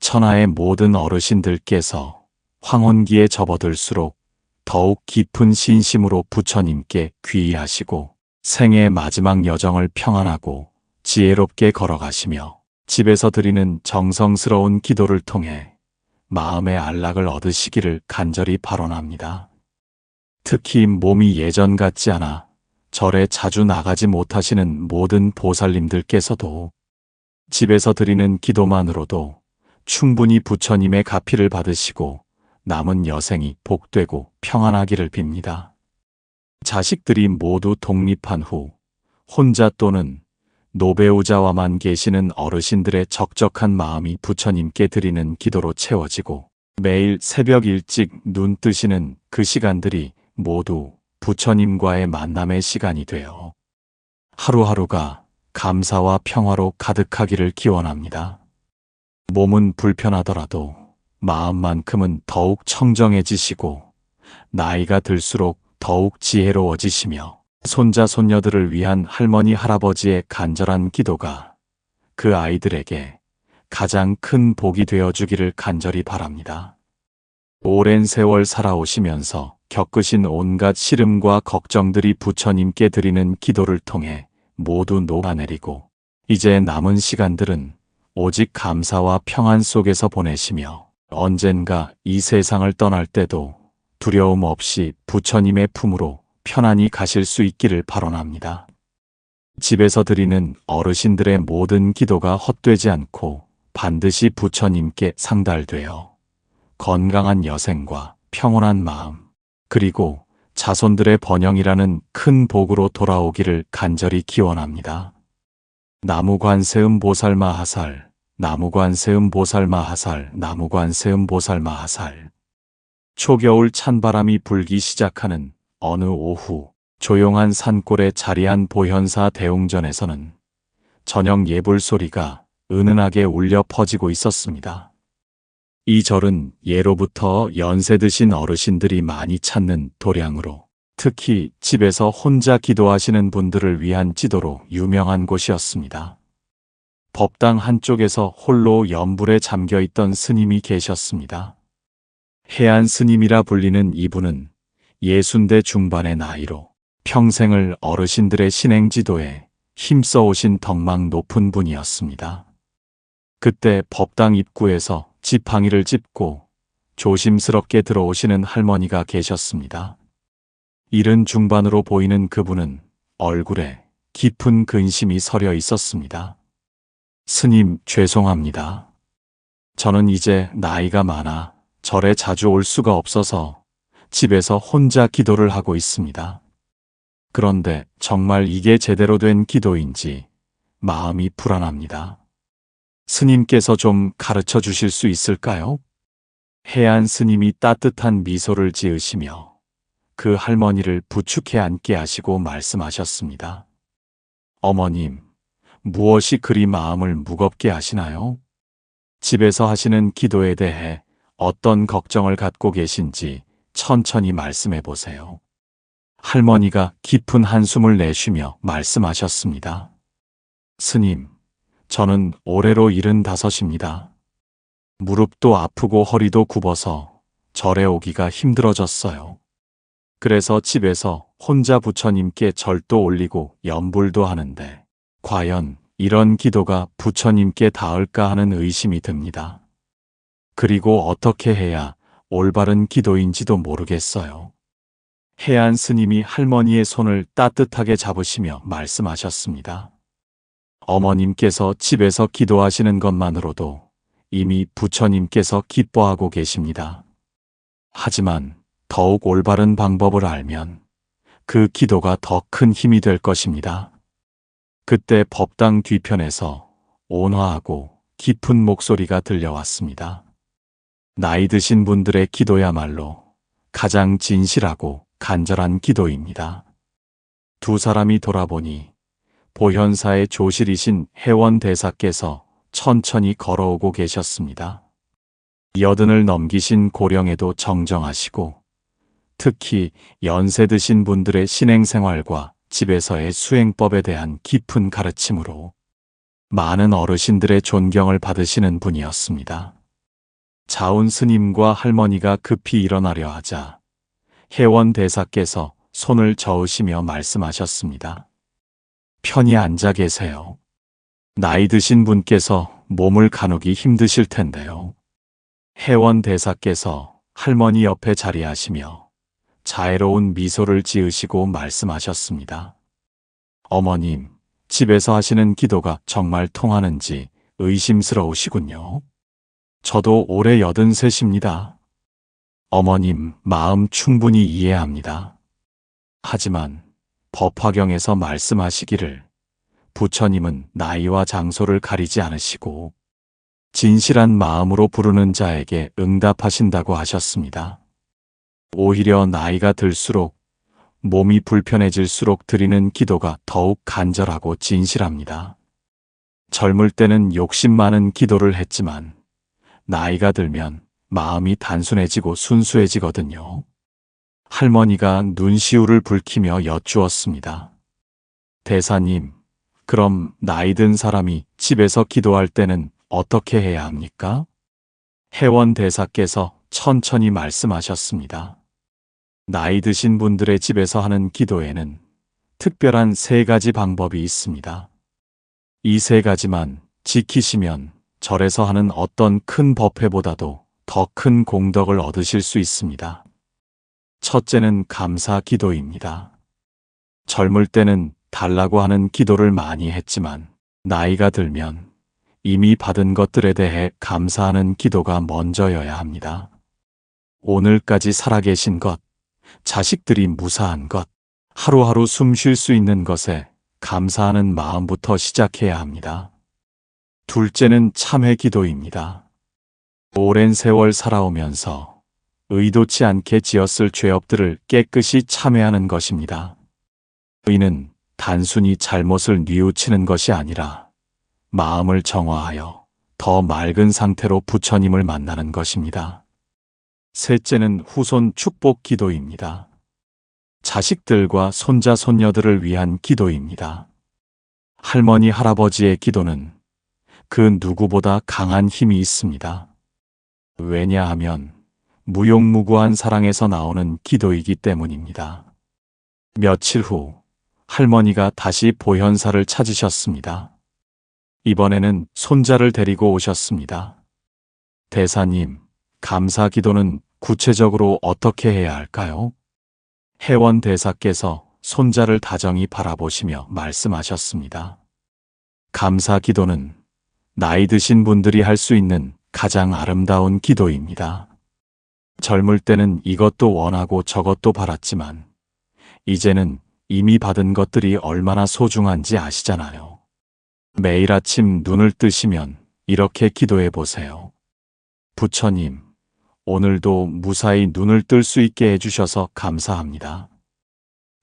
천하의 모든 어르신들께서 황혼기에 접어들수록 더욱 깊은 신심으로 부처님께 귀의하시고 생의 마지막 여정을 평안하고 지혜롭게 걸어가시며 집에서 드리는 정성스러운 기도를 통해 마음의 안락을 얻으시기를 간절히 발언합니다. 특히 몸이 예전 같지 않아 절에 자주 나가지 못하시는 모든 보살님들께서도 집에서 드리는 기도만으로도 충분히 부처님의 가피를 받으시고 남은 여생이 복되고 평안하기를 빕니다. 자식들이 모두 독립한 후 혼자 또는 노배우자와만 계시는 어르신들의 적적한 마음이 부처님께 드리는 기도로 채워지고 매일 새벽 일찍 눈 뜨시는 그 시간들이 모두 부처님과의 만남의 시간이 되어 하루하루가 감사와 평화로 가득하기를 기원합니다. 몸은 불편하더라도 마음만큼은 더욱 청정해지시고 나이가 들수록 더욱 지혜로워지시며 손자 손녀들을 위한 할머니 할아버지의 간절한 기도가 그 아이들에게 가장 큰 복이 되어주기를 간절히 바랍니다. 오랜 세월 살아오시면서 겪으신 온갖 시름과 걱정들이 부처님께 드리는 기도를 통해 모두 녹아내리고 이제 남은 시간들은 오직 감사와 평안 속에서 보내시며 언젠가 이 세상을 떠날 때도 두려움 없이 부처님의 품으로 편안히 가실 수 있기를 발언합니다. 집에서 드리는 어르신들의 모든 기도가 헛되지 않고 반드시 부처님께 상달되어 건강한 여생과 평온한 마음 그리고 자손들의 번영이라는 큰 복으로 돌아오기를 간절히 기원합니다. 나무관세음 보살마하살, 나무관세음 보살마하살, 나무관세음 보살마하살. 초겨울 찬바람이 불기 시작하는 어느 오후 조용한 산골에 자리한 보현사 대웅전에서는 저녁 예불 소리가 은은하게 울려 퍼지고 있었습니다. 이 절은 예로부터 연세 드신 어르신들이 많이 찾는 도량으로 특히 집에서 혼자 기도하시는 분들을 위한 지도로 유명한 곳이었습니다. 법당 한쪽에서 홀로 연불에 잠겨있던 스님이 계셨습니다. 해안 스님이라 불리는 이분은 60대 중반의 나이로 평생을 어르신들의 신행지도에 힘써오신 덕망 높은 분이었습니다. 그때 법당 입구에서 지팡이를 짚고 조심스럽게 들어오시는 할머니가 계셨습니다. 이른 중반으로 보이는 그분은 얼굴에 깊은 근심이 서려 있었습니다. 스님, 죄송합니다. 저는 이제 나이가 많아 절에 자주 올 수가 없어서 집에서 혼자 기도를 하고 있습니다. 그런데 정말 이게 제대로 된 기도인지 마음이 불안합니다. 스님께서 좀 가르쳐 주실 수 있을까요? 해안 스님이 따뜻한 미소를 지으시며 그 할머니를 부축해 앉게 하시고 말씀하셨습니다. 어머님, 무엇이 그리 마음을 무겁게 하시나요? 집에서 하시는 기도에 대해 어떤 걱정을 갖고 계신지 천천히 말씀해 보세요. 할머니가 깊은 한숨을 내쉬며 말씀하셨습니다. 스님, 저는 올해로 75입니다. 무릎도 아프고 허리도 굽어서 절에 오기가 힘들어졌어요. 그래서 집에서 혼자 부처님께 절도 올리고 연불도 하는데 과연 이런 기도가 부처님께 닿을까 하는 의심이 듭니다. 그리고 어떻게 해야 올바른 기도인지도 모르겠어요. 해안 스님이 할머니의 손을 따뜻하게 잡으시며 말씀하셨습니다. 어머님께서 집에서 기도하시는 것만으로도 이미 부처님께서 기뻐하고 계십니다. 하지만 더욱 올바른 방법을 알면 그 기도가 더 큰 힘이 될 것입니다. 그때 법당 뒤편에서 온화하고 깊은 목소리가 들려왔습니다. 나이 드신 분들의 기도야말로 가장 진실하고 간절한 기도입니다. 두 사람이 돌아보니 보현사의 조실이신 해원대사께서 천천히 걸어오고 계셨습니다. 80을 넘기신 고령에도 정정하시고 특히 연세 드신 분들의 신행생활과 집에서의 수행법에 대한 깊은 가르침으로 많은 어르신들의 존경을 받으시는 분이었습니다. 자운 스님과 할머니가 급히 일어나려 하자 혜원 대사께서 손을 저으시며 말씀하셨습니다. 편히 앉아 계세요. 나이 드신 분께서 몸을 가누기 힘드실 텐데요. 혜원 대사께서 할머니 옆에 자리하시며 자애로운 미소를 지으시고 말씀하셨습니다. 어머님, 집에서 하시는 기도가 정말 통하는지 의심스러우시군요. 저도 올해 83입니다. 어머님 마음 충분히 이해합니다. 하지만 법화경에서 말씀하시기를 부처님은 나이와 장소를 가리지 않으시고 진실한 마음으로 부르는 자에게 응답하신다고 하셨습니다. 오히려 나이가 들수록 몸이 불편해질수록 드리는 기도가 더욱 간절하고 진실합니다. 젊을 때는 욕심 많은 기도를 했지만 나이가 들면 마음이 단순해지고 순수해지거든요. 할머니가 눈시울을 붉히며 여쭈었습니다. 대사님, 그럼 나이 든 사람이 집에서 기도할 때는 어떻게 해야 합니까? 혜원 대사께서 천천히 말씀하셨습니다. 나이 드신 분들의 집에서 하는 기도에는 특별한 3가지 방법이 있습니다. 이 3가지만 지키시면 절에서 하는 어떤 큰 법회보다도 더 큰 공덕을 얻으실 수 있습니다. 첫째는 감사 기도입니다. 젊을 때는 달라고 하는 기도를 많이 했지만 나이가 들면 이미 받은 것들에 대해 감사하는 기도가 먼저여야 합니다. 오늘까지 살아계신 것, 자식들이 무사한 것, 하루하루 숨 쉴 수 있는 것에 감사하는 마음부터 시작해야 합니다. 둘째는 참회 기도입니다. 오랜 세월 살아오면서 의도치 않게 지었을 죄업들을 깨끗이 참회하는 것입니다. 의는 단순히 잘못을 뉘우치는 것이 아니라 마음을 정화하여 더 맑은 상태로 부처님을 만나는 것입니다. 셋째는 후손 축복 기도입니다. 자식들과 손자 손녀들을 위한 기도입니다. 할머니 할아버지의 기도는 그 누구보다 강한 힘이 있습니다. 왜냐하면 무용무구한 사랑에서 나오는 기도이기 때문입니다. 며칠 후 할머니가 다시 보현사를 찾으셨습니다. 이번에는 손자를 데리고 오셨습니다. 대사님, 감사 기도는 구체적으로 어떻게 해야 할까요? 혜원 대사께서 손자를 다정히 바라보시며 말씀하셨습니다. 감사 기도는 나이 드신 분들이 할 수 있는 가장 아름다운 기도입니다. 젊을 때는 이것도 원하고 저것도 바랐지만 이제는 이미 받은 것들이 얼마나 소중한지 아시잖아요. 매일 아침 눈을 뜨시면 이렇게 기도해 보세요. 부처님, 오늘도 무사히 눈을 뜰 수 있게 해주셔서 감사합니다.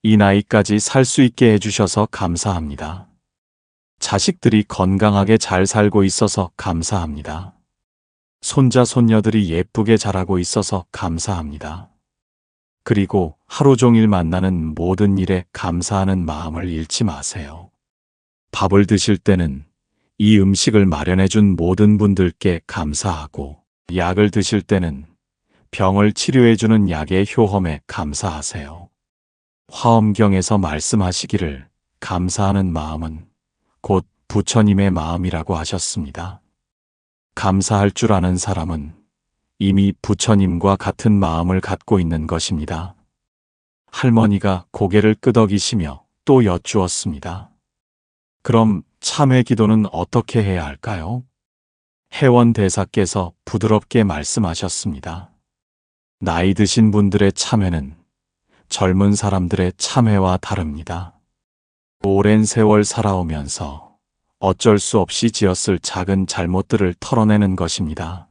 이 나이까지 살 수 있게 해주셔서 감사합니다. 자식들이 건강하게 잘 살고 있어서 감사합니다. 손자 손녀들이 예쁘게 자라고 있어서 감사합니다. 그리고 하루 종일 만나는 모든 일에 감사하는 마음을 잃지 마세요. 밥을 드실 때는 이 음식을 마련해준 모든 분들께 감사하고, 약을 드실 때는 병을 치료해주는 약의 효험에 감사하세요. 화엄경에서 말씀하시기를 감사하는 마음은 곧 부처님의 마음이라고 하셨습니다. 감사할 줄 아는 사람은 이미 부처님과 같은 마음을 갖고 있는 것입니다. 할머니가 고개를 끄덕이시며 또 여쭈었습니다. 그럼 참회 기도는 어떻게 해야 할까요? 혜원 대사께서 부드럽게 말씀하셨습니다. 나이 드신 분들의 참회는 젊은 사람들의 참회와 다릅니다. 오랜 세월 살아오면서 어쩔 수 없이 지었을 작은 잘못들을 털어내는 것입니다.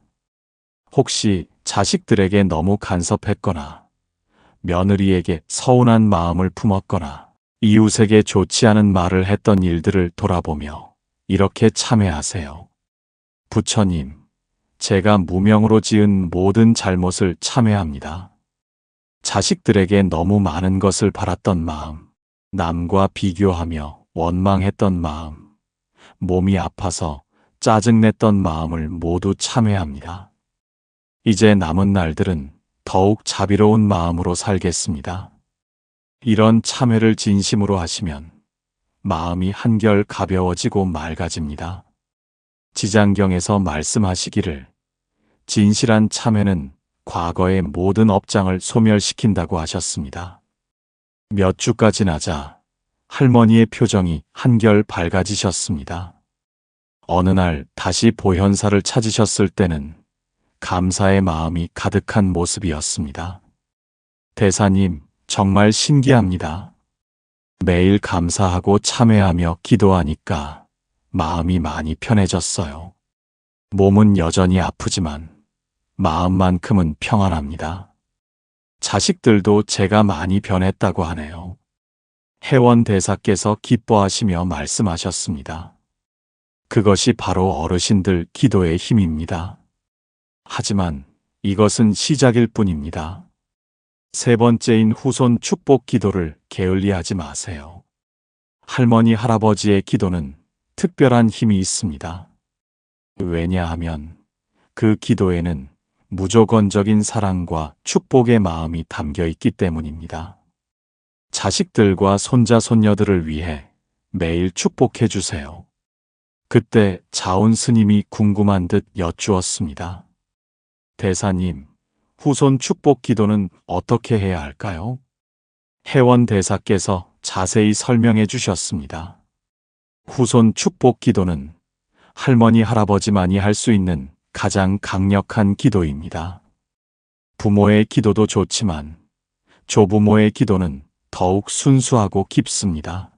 혹시 자식들에게 너무 간섭했거나 며느리에게 서운한 마음을 품었거나 이웃에게 좋지 않은 말을 했던 일들을 돌아보며 이렇게 참회하세요. 부처님, 제가 무명으로 지은 모든 잘못을 참회합니다. 자식들에게 너무 많은 것을 바랐던 마음, 남과 비교하며 원망했던 마음, 몸이 아파서 짜증냈던 마음을 모두 참회합니다. 이제 남은 날들은 더욱 자비로운 마음으로 살겠습니다. 이런 참회를 진심으로 하시면 마음이 한결 가벼워지고 맑아집니다. 지장경에서 말씀하시기를 진실한 참회는 과거의 모든 업장을 소멸시킨다고 하셨습니다. 몇 주가 지나자 할머니의 표정이 한결 밝아지셨습니다. 어느 날 다시 보현사를 찾으셨을 때는 감사의 마음이 가득한 모습이었습니다. 대사님, 정말 신기합니다. 매일 감사하고 참회하며 기도하니까 마음이 많이 편해졌어요. 몸은 여전히 아프지만 마음만큼은 평안합니다. 자식들도 제가 많이 변했다고 하네요. 혜원 대사께서 기뻐하시며 말씀하셨습니다. 그것이 바로 어르신들 기도의 힘입니다. 하지만 이것은 시작일 뿐입니다. 세 번째인 후손 축복 기도를 게을리하지 마세요. 할머니, 할아버지의 기도는 특별한 힘이 있습니다. 왜냐하면 그 기도에는 무조건적인 사랑과 축복의 마음이 담겨 있기 때문입니다. 자식들과 손자, 손녀들을 위해 매일 축복해 주세요. 그때 자온 스님이 궁금한 듯 여쭈었습니다. 대사님, 후손 축복 기도는 어떻게 해야 할까요? 혜원 대사께서 자세히 설명해 주셨습니다. 후손 축복 기도는 할머니, 할아버지만이 할 수 있는 가장 강력한 기도입니다. 부모의 기도도 좋지만 조부모의 기도는 더욱 순수하고 깊습니다.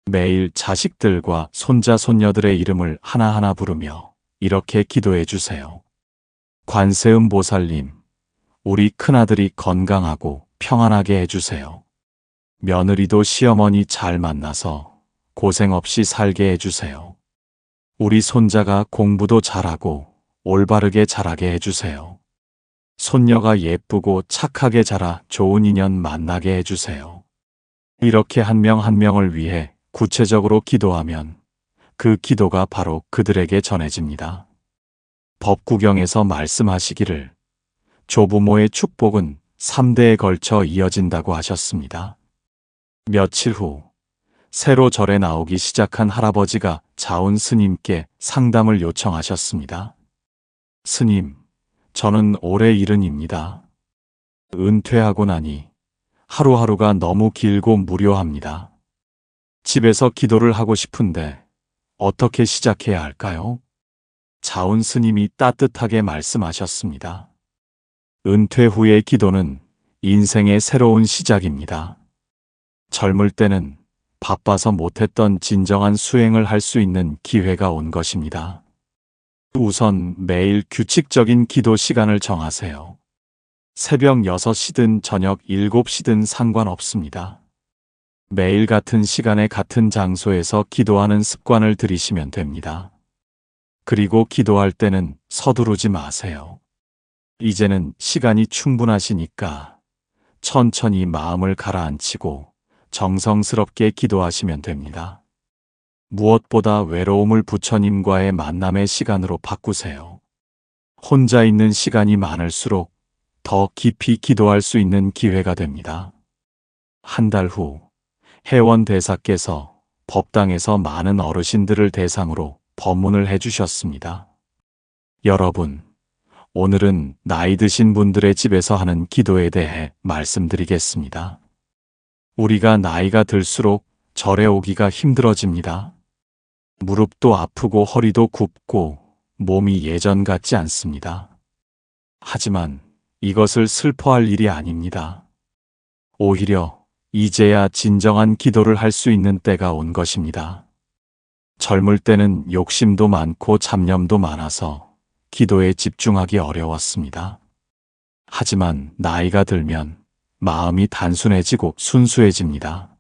매일 자식들과 손자, 손녀들의 이름을 하나하나 부르며 이렇게 기도해 주세요. 관세음 보살님, 우리 큰아들이 건강하고 평안하게 해주세요. 며느리도 시어머니 잘 만나서 고생 없이 살게 해주세요. 우리 손자가 공부도 잘하고 올바르게 자라게 해주세요. 손녀가 예쁘고 착하게 자라 좋은 인연 만나게 해주세요. 이렇게 한 명 한 명을 위해 구체적으로 기도하면 그 기도가 바로 그들에게 전해집니다. 법구경에서 말씀하시기를 조부모의 축복은 3대에 걸쳐 이어진다고 하셨습니다. 며칠 후 새로 절에 나오기 시작한 할아버지가 자운 스님께 상담을 요청하셨습니다. 스님, 저는 올해 70입니다. 은퇴하고 나니 하루하루가 너무 길고 무료합니다. 집에서 기도를 하고 싶은데 어떻게 시작해야 할까요? 자운 스님이 따뜻하게 말씀하셨습니다. 은퇴 후의 기도는 인생의 새로운 시작입니다. 젊을 때는 바빠서 못했던 진정한 수행을 할 수 있는 기회가 온 것입니다. 우선 매일 규칙적인 기도 시간을 정하세요. 새벽 6시든 저녁 7시든 상관없습니다. 매일 같은 시간에 같은 장소에서 기도하는 습관을 들이시면 됩니다. 그리고 기도할 때는 서두르지 마세요. 이제는 시간이 충분하시니까 천천히 마음을 가라앉히고 정성스럽게 기도하시면 됩니다. 무엇보다 외로움을 부처님과의 만남의 시간으로 바꾸세요. 혼자 있는 시간이 많을수록 더 깊이 기도할 수 있는 기회가 됩니다. 한 달 후 혜원 대사께서 법당에서 많은 어르신들을 대상으로 법문을 해주셨습니다. 여러분, 오늘은 나이 드신 분들의 집에서 하는 기도에 대해 말씀드리겠습니다. 우리가 나이가 들수록 절에 오기가 힘들어집니다. 무릎도 아프고 허리도 굽고 몸이 예전 같지 않습니다. 하지만 이것을 슬퍼할 일이 아닙니다. 오히려 이제야 진정한 기도를 할 수 있는 때가 온 것입니다. 젊을 때는 욕심도 많고 잡념도 많아서 기도에 집중하기 어려웠습니다. 하지만 나이가 들면 마음이 단순해지고 순수해집니다.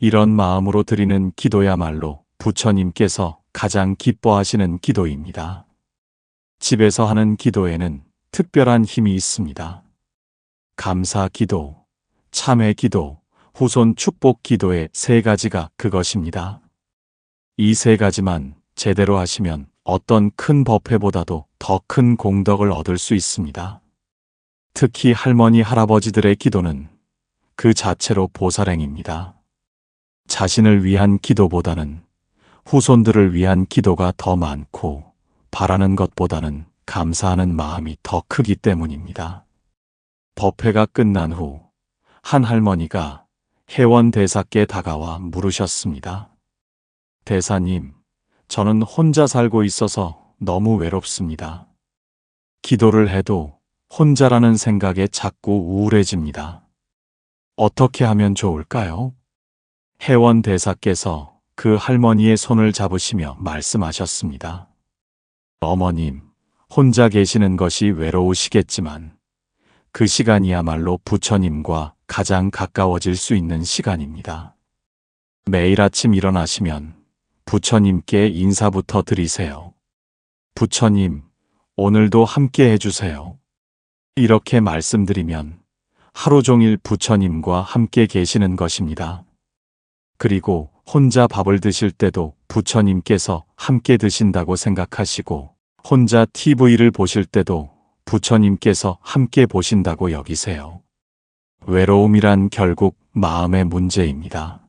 이런 마음으로 드리는 기도야말로 부처님께서 가장 기뻐하시는 기도입니다. 집에서 하는 기도에는 특별한 힘이 있습니다. 감사 기도, 참회 기도, 후손 축복 기도의 세 가지가 그것입니다. 이 세 가지만 제대로 하시면 어떤 큰 법회보다도 더 큰 공덕을 얻을 수 있습니다. 특히 할머니, 할아버지들의 기도는 그 자체로 보살행입니다. 자신을 위한 기도보다는 후손들을 위한 기도가 더 많고 바라는 것보다는 감사하는 마음이 더 크기 때문입니다. 법회가 끝난 후 한 할머니가 혜원 대사께 다가와 물으셨습니다. 대사님, 저는 혼자 살고 있어서 너무 외롭습니다. 기도를 해도 혼자라는 생각에 자꾸 우울해집니다. 어떻게 하면 좋을까요? 혜원 대사께서 그 할머니의 손을 잡으시며 말씀하셨습니다. 어머님, 혼자 계시는 것이 외로우시겠지만 그 시간이야말로 부처님과 가장 가까워질 수 있는 시간입니다. 매일 아침 일어나시면 부처님께 인사부터 드리세요. 부처님, 오늘도 함께 해주세요. 이렇게 말씀드리면 하루 종일 부처님과 함께 계시는 것입니다. 그리고 혼자 밥을 드실 때도 부처님께서 함께 드신다고 생각하시고 혼자 TV를 보실 때도 부처님께서 함께 보신다고 여기세요. 외로움이란 결국 마음의 문제입니다.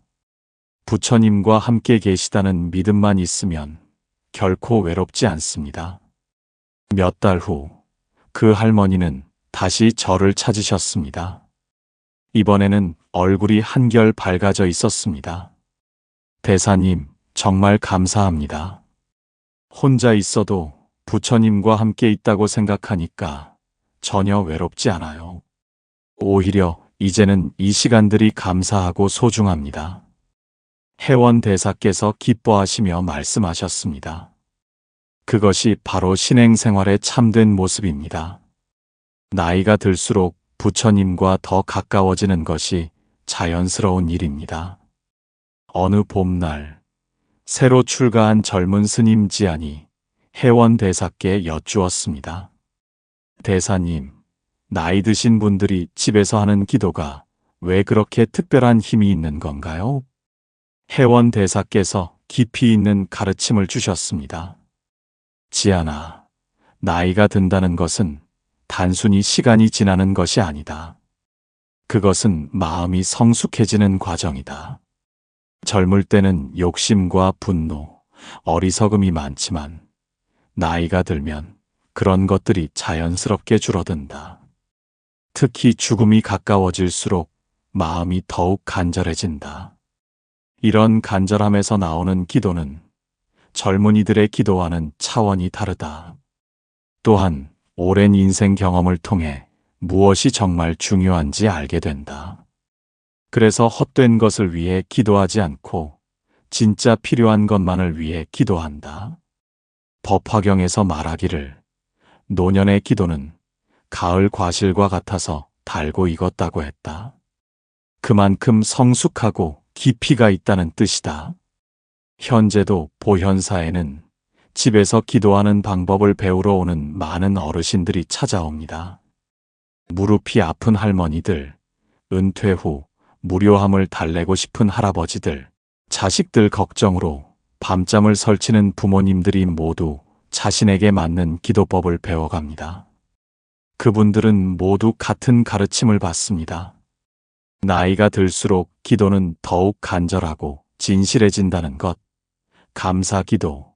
부처님과 함께 계시다는 믿음만 있으면 결코 외롭지 않습니다. 몇 달 후 그 할머니는 다시 저를 찾으셨습니다. 이번에는 얼굴이 한결 밝아져 있었습니다. 대사님, 정말 감사합니다. 혼자 있어도 부처님과 함께 있다고 생각하니까 전혀 외롭지 않아요. 오히려 이제는 이 시간들이 감사하고 소중합니다. 혜원 대사께서 기뻐하시며 말씀하셨습니다. 그것이 바로 신행생활의 참된 모습입니다. 나이가 들수록 부처님과 더 가까워지는 것이 자연스러운 일입니다. 어느 봄날, 새로 출가한 젊은 스님 지안이 혜원 대사께 여쭈었습니다. 대사님, 나이 드신 분들이 집에서 하는 기도가 왜 그렇게 특별한 힘이 있는 건가요? 혜원 대사께서 깊이 있는 가르침을 주셨습니다. 지안아, 나이가 든다는 것은 단순히 시간이 지나는 것이 아니다. 그것은 마음이 성숙해지는 과정이다. 젊을 때는 욕심과 분노, 어리석음이 많지만 나이가 들면 그런 것들이 자연스럽게 줄어든다. 특히 죽음이 가까워질수록 마음이 더욱 간절해진다. 이런 간절함에서 나오는 기도는 젊은이들의 기도와는 차원이 다르다. 또한 오랜 인생 경험을 통해 무엇이 정말 중요한지 알게 된다. 그래서 헛된 것을 위해 기도하지 않고 진짜 필요한 것만을 위해 기도한다. 법화경에서 말하기를 노년의 기도는 가을 과실과 같아서 달고 익었다고 했다. 그만큼 성숙하고 깊이가 있다는 뜻이다. 현재도 보현사에는 집에서 기도하는 방법을 배우러 오는 많은 어르신들이 찾아옵니다. 무릎이 아픈 할머니들, 은퇴 후 무료함을 달래고 싶은 할아버지들, 자식들 걱정으로 밤잠을 설치는 부모님들이 모두 자신에게 맞는 기도법을 배워갑니다. 그분들은 모두 같은 가르침을 받습니다. 나이가 들수록 기도는 더욱 간절하고 진실해진다는 것, 감사 기도,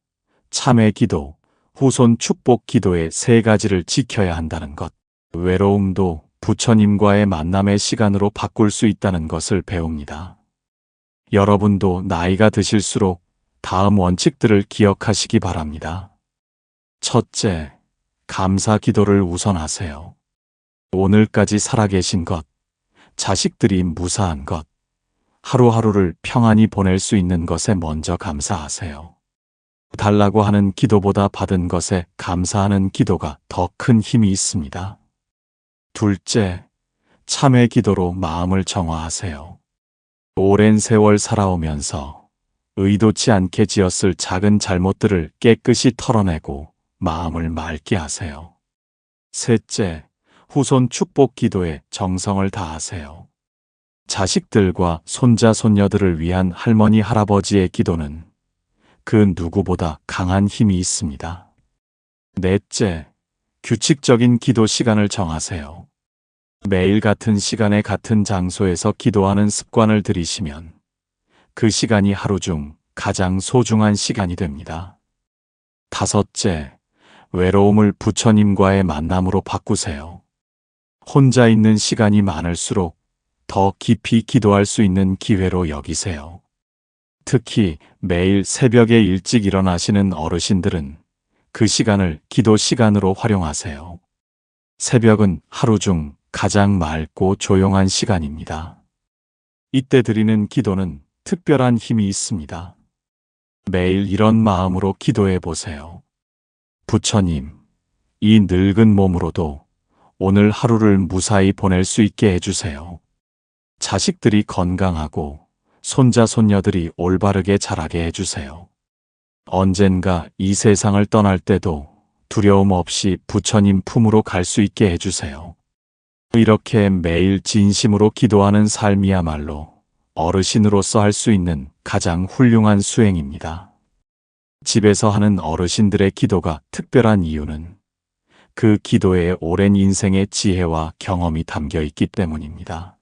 참회 기도, 후손 축복 기도의 세 가지를 지켜야 한다는 것, 외로움도 부처님과의 만남의 시간으로 바꿀 수 있다는 것을 배웁니다. 여러분도 나이가 드실수록 다음 원칙들을 기억하시기 바랍니다. 첫째, 감사 기도를 우선하세요. 오늘까지 살아계신 것, 자식들이 무사한 것, 하루하루를 평안히 보낼 수 있는 것에 먼저 감사하세요. 달라고 하는 기도보다 받은 것에 감사하는 기도가 더 큰 힘이 있습니다. 둘째, 참회 기도로 마음을 정화하세요. 오랜 세월 살아오면서 의도치 않게 지었을 작은 잘못들을 깨끗이 털어내고 마음을 맑게 하세요. 셋째, 후손 축복 기도에 정성을 다하세요. 자식들과 손자, 손녀들을 위한 할머니, 할아버지의 기도는 그 누구보다 강한 힘이 있습니다. 넷째, 규칙적인 기도 시간을 정하세요. 매일 같은 시간에 같은 장소에서 기도하는 습관을 들이시면 그 시간이 하루 중 가장 소중한 시간이 됩니다. 다섯째, 외로움을 부처님과의 만남으로 바꾸세요. 혼자 있는 시간이 많을수록 더 깊이 기도할 수 있는 기회로 여기세요. 특히 매일 새벽에 일찍 일어나시는 어르신들은 그 시간을 기도 시간으로 활용하세요. 새벽은 하루 중 가장 맑고 조용한 시간입니다. 이때 드리는 기도는 특별한 힘이 있습니다. 매일 이런 마음으로 기도해 보세요. 부처님, 이 늙은 몸으로도 오늘 하루를 무사히 보낼 수 있게 해주세요. 자식들이 건강하고 손자, 손녀들이 올바르게 자라게 해주세요. 언젠가 이 세상을 떠날 때도 두려움 없이 부처님 품으로 갈 수 있게 해주세요. 이렇게 매일 진심으로 기도하는 삶이야말로 어르신으로서 할 수 있는 가장 훌륭한 수행입니다. 집에서 하는 어르신들의 기도가 특별한 이유는 그 기도에 오랜 인생의 지혜와 경험이 담겨 있기 때문입니다.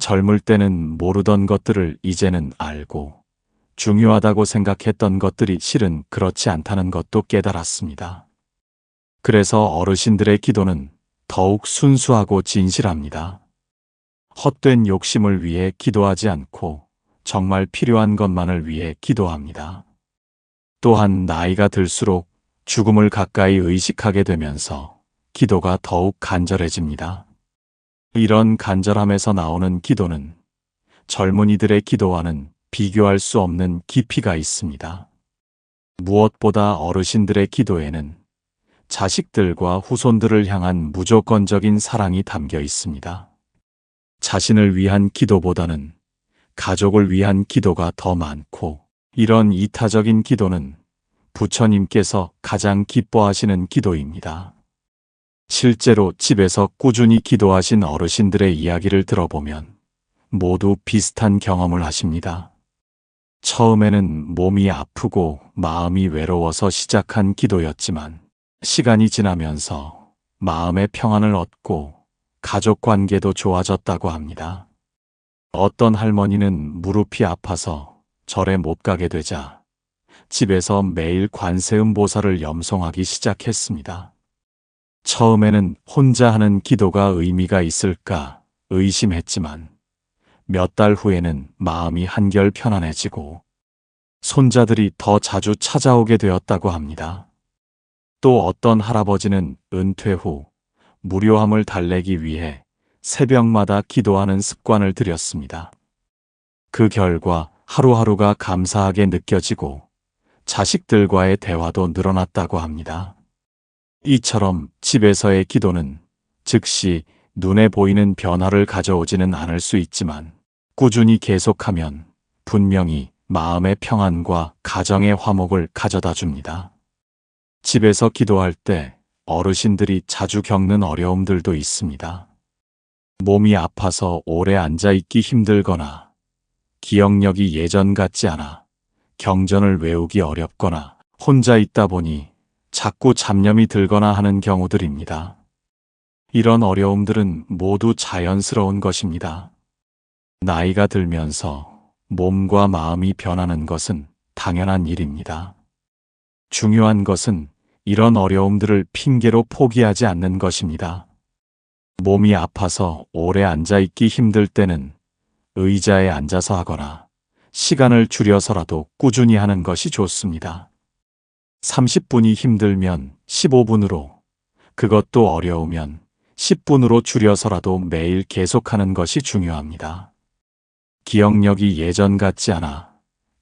젊을 때는 모르던 것들을 이제는 알고 중요하다고 생각했던 것들이 실은 그렇지 않다는 것도 깨달았습니다. 그래서 어르신들의 기도는 더욱 순수하고 진실합니다. 헛된 욕심을 위해 기도하지 않고 정말 필요한 것만을 위해 기도합니다. 또한 나이가 들수록 죽음을 가까이 의식하게 되면서 기도가 더욱 간절해집니다. 이런 간절함에서 나오는 기도는 젊은이들의 기도와는 비교할 수 없는 깊이가 있습니다. 무엇보다 어르신들의 기도에는 자식들과 후손들을 향한 무조건적인 사랑이 담겨 있습니다. 자신을 위한 기도보다는 가족을 위한 기도가 더 많고, 이런 이타적인 기도는 부처님께서 가장 기뻐하시는 기도입니다. 실제로 집에서 꾸준히 기도하신 어르신들의 이야기를 들어보면 모두 비슷한 경험을 하십니다. 처음에는 몸이 아프고 마음이 외로워서 시작한 기도였지만 시간이 지나면서 마음의 평안을 얻고 가족 관계도 좋아졌다고 합니다. 어떤 할머니는 무릎이 아파서 절에 못 가게 되자 집에서 매일 관세음 보살을 염송하기 시작했습니다. 처음에는 혼자 하는 기도가 의미가 있을까 의심했지만 몇 달 후에는 마음이 한결 편안해지고 손자들이 더 자주 찾아오게 되었다고 합니다. 또 어떤 할아버지는 은퇴 후 무료함을 달래기 위해 새벽마다 기도하는 습관을 들였습니다. 그 결과 하루하루가 감사하게 느껴지고 자식들과의 대화도 늘어났다고 합니다. 이처럼 집에서의 기도는 즉시 눈에 보이는 변화를 가져오지는 않을 수 있지만 꾸준히 계속하면 분명히 마음의 평안과 가정의 화목을 가져다 줍니다. 집에서 기도할 때 어르신들이 자주 겪는 어려움들도 있습니다. 몸이 아파서 오래 앉아있기 힘들거나 기억력이 예전 같지 않아 경전을 외우기 어렵거나 혼자 있다 보니 자꾸 잡념이 들거나 하는 경우들입니다. 이런 어려움들은 모두 자연스러운 것입니다. 나이가 들면서 몸과 마음이 변하는 것은 당연한 일입니다. 중요한 것은 이런 어려움들을 핑계로 포기하지 않는 것입니다. 몸이 아파서 오래 앉아있기 힘들 때는 의자에 앉아서 하거나 시간을 줄여서라도 꾸준히 하는 것이 좋습니다. 30분이 힘들면 15분으로, 그것도 어려우면 10분으로 줄여서라도 매일 계속하는 것이 중요합니다. 기억력이 예전 같지 않아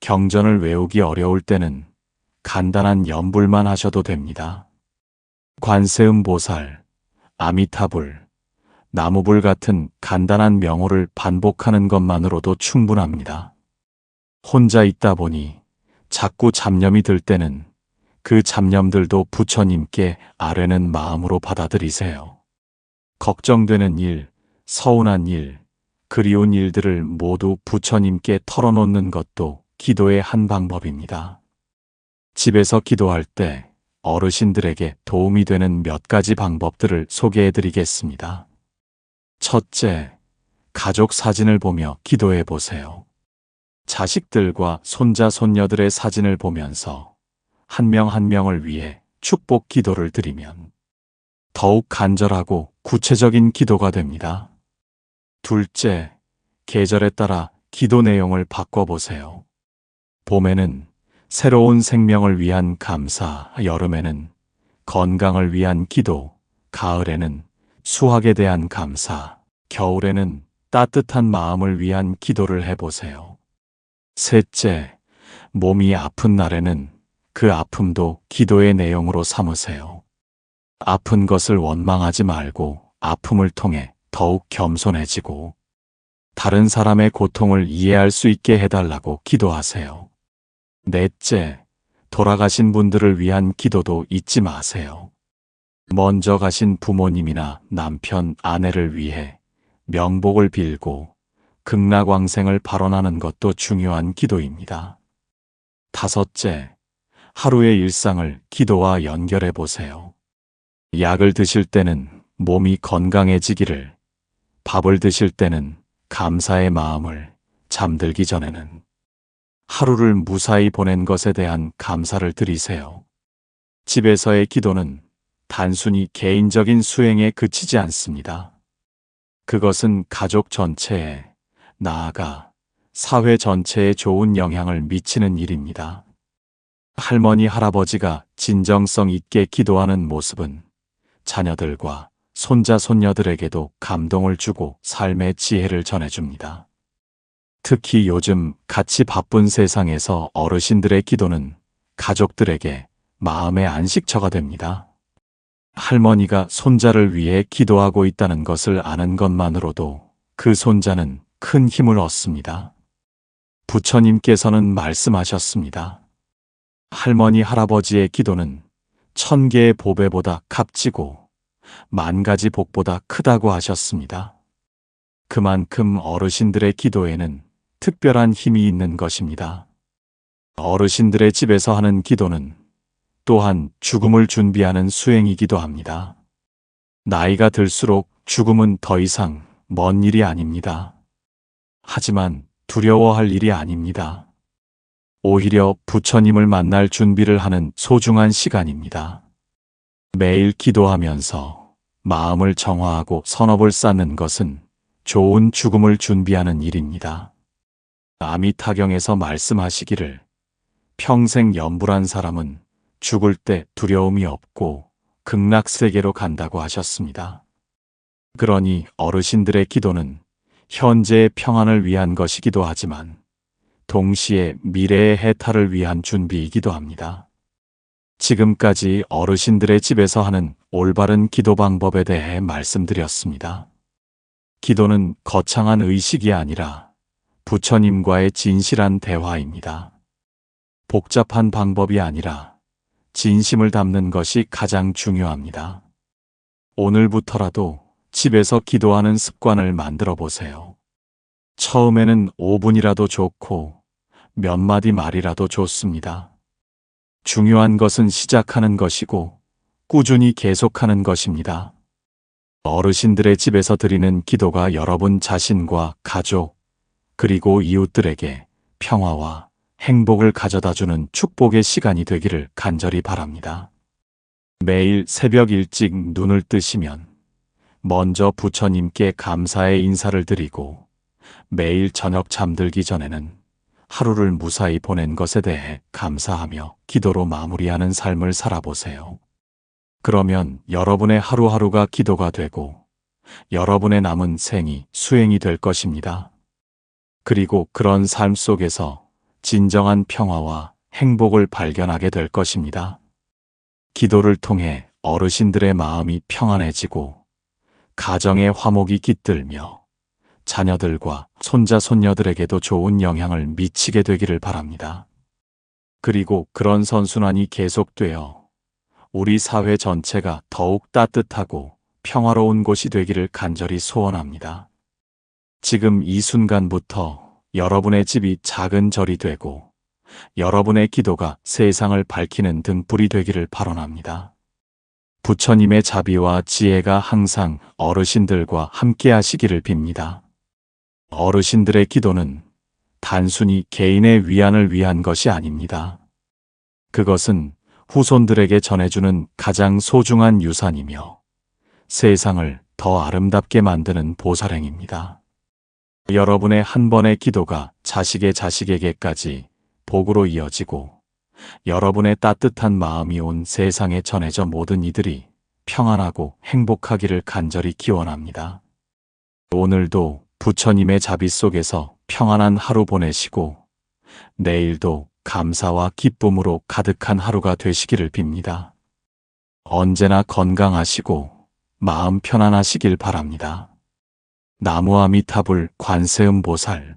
경전을 외우기 어려울 때는 간단한 염불만 하셔도 됩니다. 관세음 보살, 아미타불, 나무불 같은 간단한 명호를 반복하는 것만으로도 충분합니다. 혼자 있다 보니 자꾸 잡념이 들 때는 그 잡념들도 부처님께 아뢰는 마음으로 받아들이세요. 걱정되는 일, 서운한 일, 그리운 일들을 모두 부처님께 털어놓는 것도 기도의 한 방법입니다. 집에서 기도할 때 어르신들에게 도움이 되는 몇 가지 방법들을 소개해 드리겠습니다. 첫째, 가족 사진을 보며 기도해 보세요. 자식들과 손자, 손녀들의 사진을 보면서 한 명 한 명을 위해 축복 기도를 드리면 더욱 간절하고 구체적인 기도가 됩니다. 둘째, 계절에 따라 기도 내용을 바꿔보세요. 봄에는 새로운 생명을 위한 감사, 여름에는 건강을 위한 기도, 가을에는 수확에 대한 감사, 겨울에는 따뜻한 마음을 위한 기도를 해보세요. 셋째, 몸이 아픈 날에는 그 아픔도 기도의 내용으로 삼으세요. 아픈 것을 원망하지 말고 아픔을 통해 더욱 겸손해지고 다른 사람의 고통을 이해할 수 있게 해달라고 기도하세요. 넷째, 돌아가신 분들을 위한 기도도 잊지 마세요. 먼저 가신 부모님이나 남편, 아내를 위해 명복을 빌고 극락왕생을 발언하는 것도 중요한 기도입니다. 다섯째, 하루의 일상을 기도와 연결해 보세요. 약을 드실 때는 몸이 건강해지기를, 밥을 드실 때는 감사의 마음을, 잠들기 전에는 하루를 무사히 보낸 것에 대한 감사를 드리세요. 집에서의 기도는 단순히 개인적인 수행에 그치지 않습니다. 그것은 가족 전체에, 나아가 사회 전체에 좋은 영향을 미치는 일입니다. 할머니, 할아버지가 진정성 있게 기도하는 모습은 자녀들과 손자, 손녀들에게도 감동을 주고 삶의 지혜를 전해줍니다. 특히 요즘 같이 바쁜 세상에서 어르신들의 기도는 가족들에게 마음의 안식처가 됩니다. 할머니가 손자를 위해 기도하고 있다는 것을 아는 것만으로도 그 손자는 큰 힘을 얻습니다. 부처님께서는 말씀하셨습니다. 할머니, 할아버지의 기도는 1000개의 보배보다 값지고 10,000가지 복보다 크다고 하셨습니다. 그만큼 어르신들의 기도에는 특별한 힘이 있는 것입니다. 어르신들의 집에서 하는 기도는 또한 죽음을 준비하는 수행이기도 합니다. 나이가 들수록 죽음은 더 이상 먼 일이 아닙니다. 하지만 두려워할 일이 아닙니다. 오히려 부처님을 만날 준비를 하는 소중한 시간입니다. 매일 기도하면서 마음을 정화하고 선업을 쌓는 것은 좋은 죽음을 준비하는 일입니다. 아미타경에서 말씀하시기를 평생 염불한 사람은 죽을 때 두려움이 없고 극락세계로 간다고 하셨습니다. 그러니 어르신들의 기도는 현재의 평안을 위한 것이기도 하지만 동시에 미래의 해탈을 위한 준비이기도 합니다. 지금까지 어르신들의 집에서 하는 올바른 기도 방법에 대해 말씀드렸습니다. 기도는 거창한 의식이 아니라 부처님과의 진실한 대화입니다. 복잡한 방법이 아니라 진심을 담는 것이 가장 중요합니다. 오늘부터라도 집에서 기도하는 습관을 만들어 보세요. 처음에는 5분이라도 좋고 몇 마디 말이라도 좋습니다. 중요한 것은 시작하는 것이고 꾸준히 계속하는 것입니다. 어르신들의 집에서 드리는 기도가 여러분 자신과 가족, 그리고 이웃들에게 평화와 행복을 가져다주는 축복의 시간이 되기를 간절히 바랍니다. 매일 새벽 일찍 눈을 뜨시면 먼저 부처님께 감사의 인사를 드리고 매일 저녁 잠들기 전에는 하루를 무사히 보낸 것에 대해 감사하며 기도로 마무리하는 삶을 살아보세요. 그러면 여러분의 하루하루가 기도가 되고 여러분의 남은 생이 수행이 될 것입니다. 그리고 그런 삶 속에서 진정한 평화와 행복을 발견하게 될 것입니다. 기도를 통해 어르신들의 마음이 평안해지고 가정의 화목이 깃들며 자녀들과 손자, 손녀들에게도 좋은 영향을 미치게 되기를 바랍니다. 그리고 그런 선순환이 계속되어 우리 사회 전체가 더욱 따뜻하고 평화로운 곳이 되기를 간절히 소원합니다. 지금 이 순간부터 여러분의 집이 작은 절이 되고 여러분의 기도가 세상을 밝히는 등불이 되기를 발언합니다. 부처님의 자비와 지혜가 항상 어르신들과 함께 하시기를 빕니다. 어르신들의 기도는 단순히 개인의 위안을 위한 것이 아닙니다. 그것은 후손들에게 전해주는 가장 소중한 유산이며 세상을 더 아름답게 만드는 보살행입니다. 여러분의 한 번의 기도가 자식의 자식에게까지 복으로 이어지고 여러분의 따뜻한 마음이 온 세상에 전해져 모든 이들이 평안하고 행복하기를 간절히 기원합니다. 오늘도 부처님의 자비 속에서 평안한 하루 보내시고 내일도 감사와 기쁨으로 가득한 하루가 되시기를 빕니다. 언제나 건강하시고 마음 편안하시길 바랍니다. 나무아미타불 관세음보살